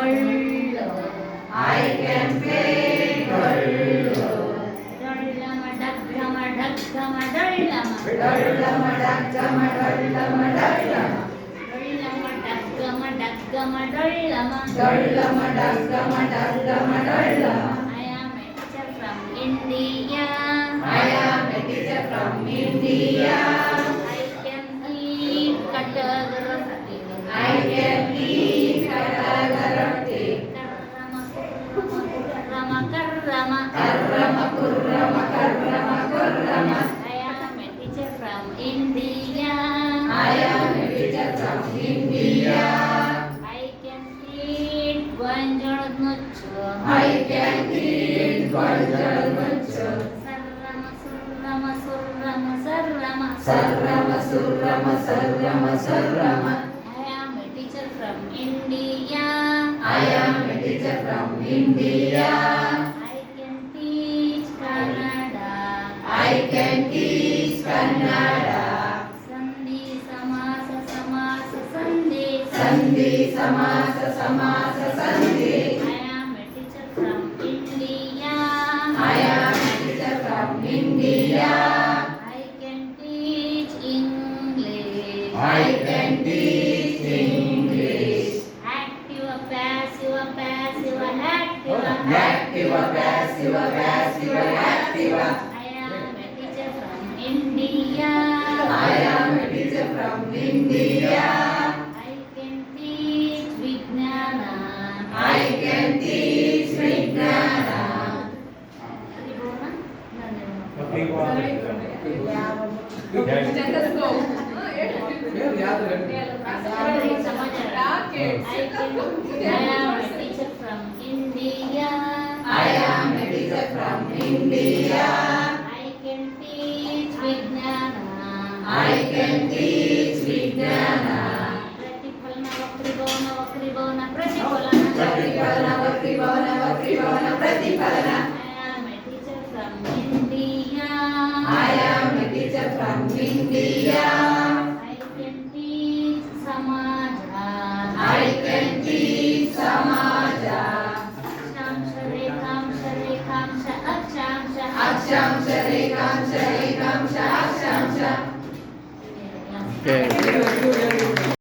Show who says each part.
Speaker 1: Dollo. I can play dollo. Dollama daggama daggama dollama. Dollama daggama dollama dollama. Dollama daggama daggama dollama. Dollama daggama daggama dollama. I am a teacher from India. I am a teacher from India. I can eat katagarati. I can eat katagarati. Karrama karrama karrama kurrama karrama kurrama. I am a teacher from India. I am a teacher from India. I can eat gonjal nuchu. I can eat gonjal nuchu. Sarrama surrama sarrama sarrama surrama sarrama sarrama. I am a teacher from India. I am a teacher from India. I can teach Kannada. I can teach Kannada. Sandhi samasa samasa sandhi. Sandhi samasa samasa sandhi. I am a teacher from India. I am a teacher from India. I can teach English. I can teach English. Active, passive, passive, active. Active, passive, passive, active. I am a teacher from India. I am a teacher from India. I can teach Vijnana. I can teach Vijnana. I am a teacher from India. I am a teacher from India. I can teach Vijnana. I can teach Vijnana. Pratipalana vakribona vakribona pratipalana. Pratipalana vakribona vakribona pratipalana. I am a teacher from India. I am a teacher from India. I can teach Samaja. I can teach Samaja. Akshamsha rekamsha rekamsha akshamsha. Akshamsha rekamsha rekamsha akshamsha.
Speaker 2: Okay.